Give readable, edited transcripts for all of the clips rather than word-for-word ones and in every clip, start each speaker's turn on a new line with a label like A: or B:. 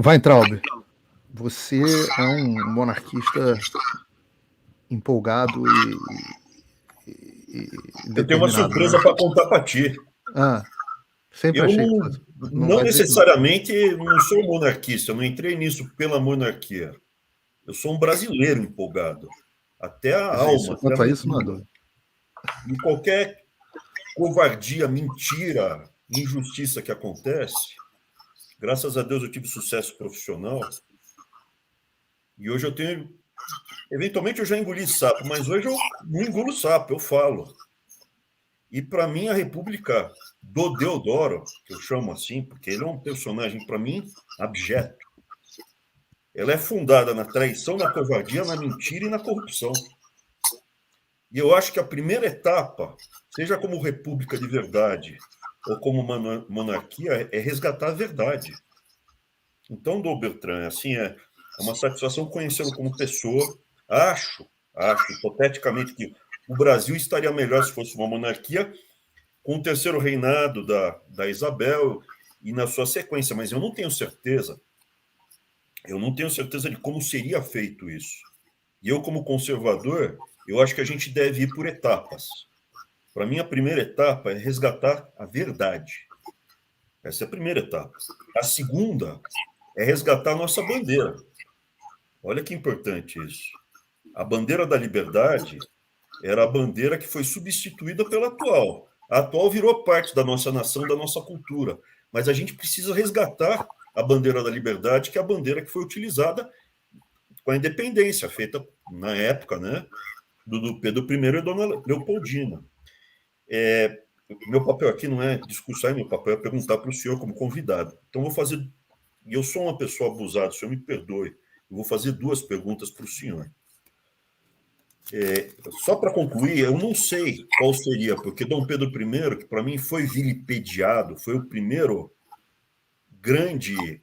A: Weintraub, você é um monarquista empolgado e
B: Eu tenho uma
A: determinado, né?
B: surpresa para contar para ti.
A: Ah, sempre
B: Eu
A: achei que fosse. Não
B: não
A: vai dizer que não.
B: necessariamente não sou monarquista, eu não entrei nisso pela monarquia. Eu sou um brasileiro empolgado. Até a alma, até a
A: Quanto a isso, não há
B: medula.
A: dúvida.
B: E qualquer covardia, mentira, injustiça que acontece, graças a Deus eu tive sucesso profissional. E hoje eu tenho. Eventualmente eu já engoli sapo, mas hoje eu não engulo sapo, eu falo. E para mim a República do Deodoro, que eu chamo assim, porque ele é um personagem, para mim, abjeto. Ela é fundada na traição, na covardia, na mentira e na corrupção. E eu acho que a primeira etapa, seja como república de verdade ou como monarquia, é resgatar a verdade. Então, Dom Beltrán, assim, é uma satisfação conhecê-lo como pessoa. Acho, hipoteticamente, que o Brasil estaria melhor se fosse uma monarquia, com o terceiro reinado da Isabel e na sua sequência, mas eu não tenho certeza. Eu não tenho certeza de como seria feito isso. E eu, como conservador, eu acho que a gente deve ir por etapas. Para mim, a primeira etapa é resgatar a verdade. Essa é a primeira etapa. A segunda é resgatar a nossa bandeira. Olha que importante isso. A bandeira da liberdade era a bandeira que foi substituída pela atual. A atual virou parte da nossa nação, da nossa cultura. Mas a gente precisa resgatar a bandeira da liberdade, que é a bandeira que foi utilizada com a independência, feita na época, né, do Pedro I e Dona Leopoldina. Meu papel aqui não é discursar, meu papel é perguntar para o senhor como convidado. Então, vou fazer. E eu sou uma pessoa abusada, o senhor me perdoe. Eu vou fazer duas perguntas para o senhor. Só para concluir, eu não sei qual seria, porque Dom Pedro I, que para mim foi vilipendiado, foi o primeiro grande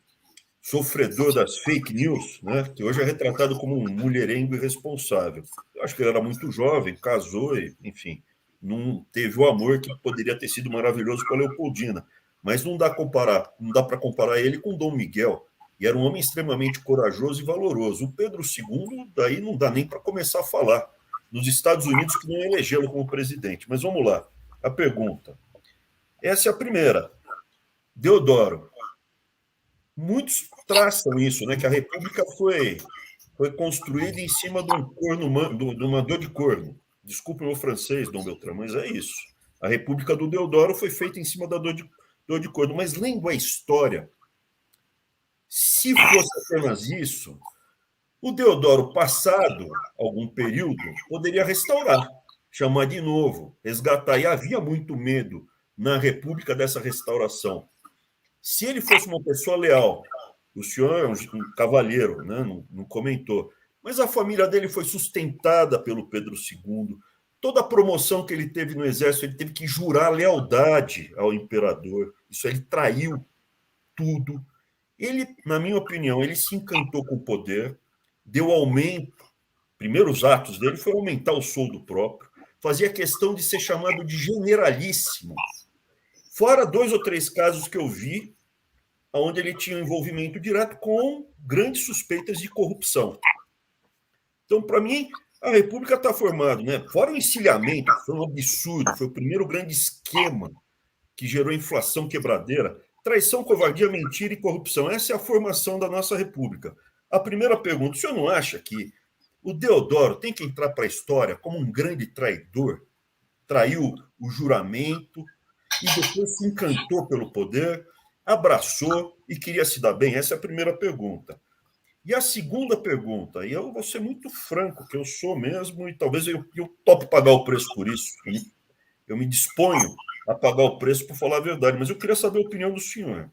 B: sofredor das fake news, né, que hoje é retratado como um mulherengo irresponsável. Eu acho que ele era muito jovem, casou e, enfim, não teve o amor que poderia ter sido maravilhoso com a Leopoldina. Mas não dá para comparar ele com Dom Miguel, e era um homem extremamente corajoso e valoroso. O Pedro II, daí não dá nem para começar a falar. Nos Estados Unidos, que não elegê-lo como presidente. Mas vamos lá. A pergunta. Essa é a primeira. Deodoro. Muitos traçam isso, né? Que a República foi construída em cima de um corno, de uma dor de corno. Desculpe o meu francês, Dom Beltrão, mas é isso. A República do Deodoro foi feita em cima da dor de corno. Mas lendo a história, se fosse apenas isso, o Deodoro, passado algum período, poderia restaurar, chamar de novo, resgatar. E havia muito medo na República dessa restauração. Se ele fosse uma pessoa leal, o senhor é um cavalheiro, né? Não comentou, mas a família dele foi sustentada pelo Pedro II. Toda a promoção que ele teve no exército, ele teve que jurar lealdade ao imperador. Isso ele traiu tudo. Ele, na minha opinião, ele se encantou com o poder, deu aumento. Primeiros atos dele foi aumentar o soldo próprio, fazia questão de ser chamado de generalíssimo. Fora dois ou três casos que eu vi onde ele tinha um envolvimento direto com grandes suspeitas de corrupção. Então, para mim, a República está formada, né? Fora o encilhamento, que foi um absurdo, foi o primeiro grande esquema que gerou inflação quebradeira, traição, covardia, mentira e corrupção. Essa é a formação da nossa República. A primeira pergunta, o senhor não acha que o Deodoro tem que entrar para a história como um grande traidor? Traiu o juramento e depois se encantou pelo poder, abraçou e queria se dar bem? Essa é a primeira pergunta. E a segunda pergunta, e eu vou ser muito franco, que eu sou mesmo, e talvez eu tope pagar o preço por isso. Eu me disponho a pagar o preço por falar a verdade, mas eu queria saber a opinião do senhor.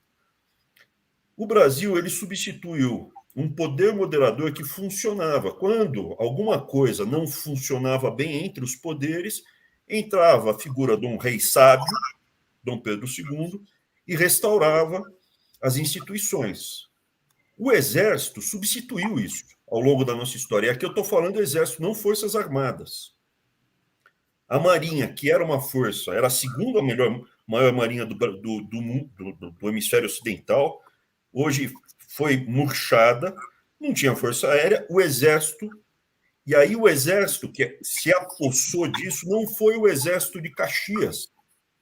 B: O Brasil, ele substituiu um poder moderador que funcionava. Quando alguma coisa não funcionava bem entre os poderes, entrava a figura de um rei sábio, Dom Pedro II, e restaurava as instituições. O Exército substituiu isso ao longo da nossa história. E aqui eu estou falando do Exército, não Forças Armadas. A Marinha, que era uma força, era a segunda maior marinha do hemisfério ocidental, hoje foi murchada, não tinha força aérea, o exército, e aí o exército que se apossou disso não foi o exército de Caxias,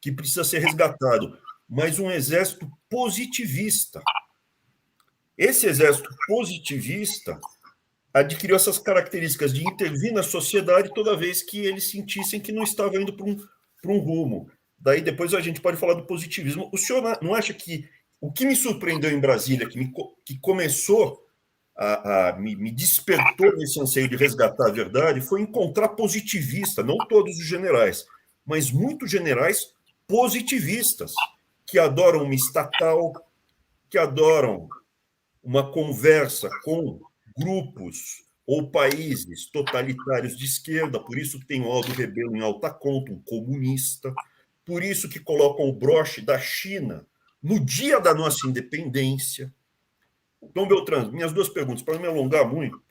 B: que precisa ser resgatado, mas um exército positivista. Esse exército positivista adquiriu essas características de intervir na sociedade toda vez que eles sentissem que não estava indo para um rumo. Daí depois a gente pode falar do positivismo. O senhor não acha que o que me surpreendeu em Brasília, que começou me despertou nesse anseio de resgatar a verdade, foi encontrar positivista, não todos os generais, mas muitos generais positivistas, que adoram uma estatal, que adoram uma conversa com grupos ou países totalitários de esquerda, por isso tem o Aldo Rebelo em alta conta, um comunista, por isso que colocam o broche da China no dia da nossa independência. Então, Beltrán, minhas duas perguntas, para não me alongar muito,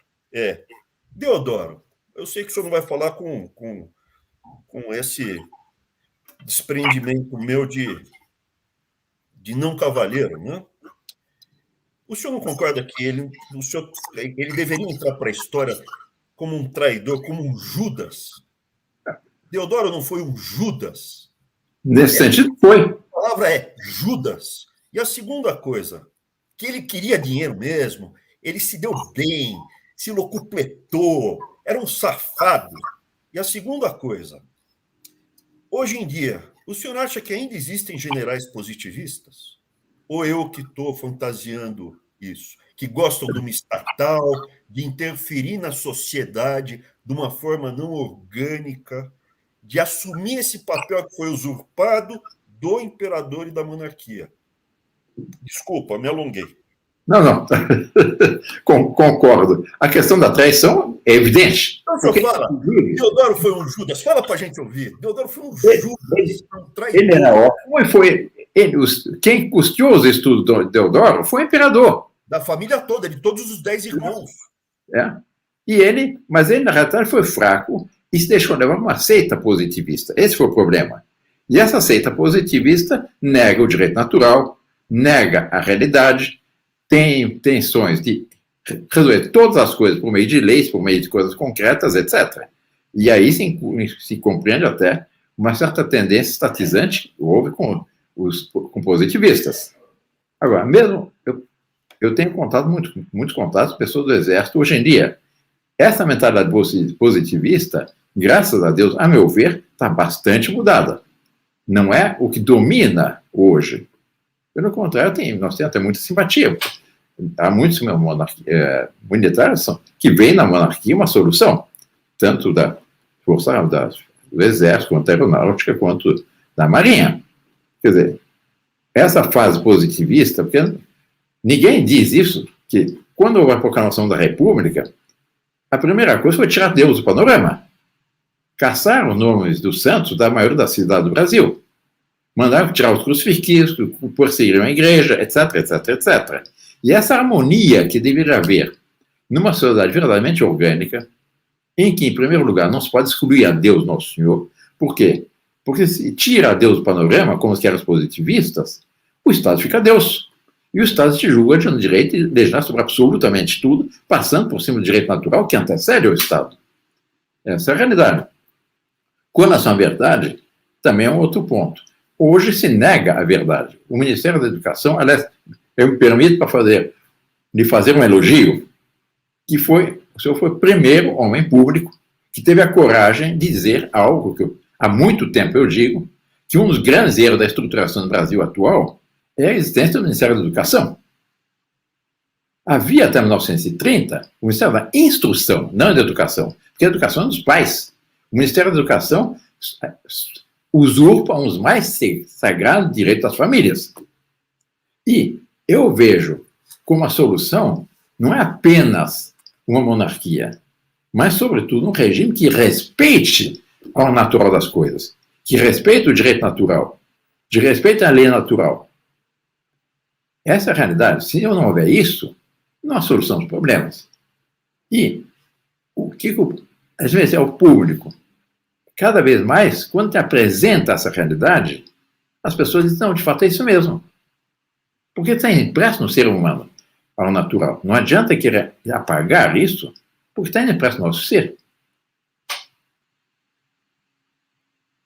B: Deodoro, eu sei que o senhor não vai falar com esse desprendimento meu de não cavalheiro, né? O senhor não concorda que ele deveria entrar para a história como um traidor, como um Judas? Deodoro não foi um Judas?
C: Nesse sentido, foi.
B: A palavra é Judas. E a segunda coisa, que ele queria dinheiro mesmo, ele se deu bem, se locupletou, era um safado. E a segunda coisa, hoje em dia, o senhor acha que ainda existem generais positivistas? Ou eu que estou fantasiando isso? Que gostam de uma estatal, de interferir na sociedade de uma forma não orgânica, de assumir esse papel que foi usurpado do imperador e da monarquia. Desculpa, me alonguei.
C: Não. Concordo. A questão da traição é evidente.
B: Então, senhor fala, Deodoro foi um Judas. Fala para a gente ouvir. Deodoro foi um Judas, um traidor.
C: Ele era ótimo e foi... quem custeou os estudos do Deodoro foi o imperador.
B: Da família toda, de todos os 10 irmãos.
C: Mas ele, na realidade, foi fraco e se deixou levar uma seita positivista. Esse foi o problema. E essa seita positivista nega o direito natural, nega a realidade, tem intenções de resolver todas as coisas por meio de leis, por meio de coisas concretas, etc. E aí se compreende até uma certa tendência estatizante que houve com positivistas. Agora, mesmo eu tenho muitos contatos com pessoas do Exército hoje em dia. Essa mentalidade positivista, graças a Deus, a meu ver, está bastante mudada. Não é o que domina hoje. Pelo contrário, nós temos até muita simpatia. Há muitos militares que veem na monarquia uma solução, tanto da Força do Exército, quanto da Aeronáutica, quanto da Marinha. Quer dizer, essa fase positivista, porque ninguém diz isso, que quando houve a proclamação da República, a primeira coisa foi tirar Deus do panorama. Caçaram nomes dos santos da maioria das cidades do Brasil. Mandaram tirar os crucifixos, perseguiram a igreja, etc, etc, etc. E essa harmonia que deveria haver numa sociedade verdadeiramente orgânica, em que, em primeiro lugar, não se pode excluir a Deus, Nosso Senhor. Por quê? Porque se tira a Deus do panorama, como querem os positivistas, o Estado fica Deus. E o Estado se julga de um direito de legislar sobre absolutamente tudo, passando por cima do direito natural que antecede ao Estado. Essa é a realidade. Com relação à verdade, também é um outro ponto. Hoje se nega a verdade. O Ministério da Educação, aliás, eu me permito lhe fazer um elogio, que o senhor foi o primeiro homem público que teve a coragem de dizer algo que há muito tempo eu digo, que um dos grandes erros da estruturação do Brasil atual é a existência do Ministério da Educação. Havia até 1930 o Ministério da Instrução, não da Educação, porque a educação é dos pais. O Ministério da Educação usurpa um dos mais sagrados direitos das famílias. E eu vejo como a solução não é apenas uma monarquia, mas, sobretudo, um regime que respeite ao natural das coisas, que respeite o direito natural, que respeite a lei natural. Essa é a realidade. Se eu não houver isso, não há solução dos problemas. E o que às vezes é o público. Cada vez mais, quando te apresenta essa realidade, as pessoas dizem, não, de fato é isso mesmo. Porque está impresso no ser humano. ao natural. Não adianta querer apagar isso, porque está indo para o nosso ser.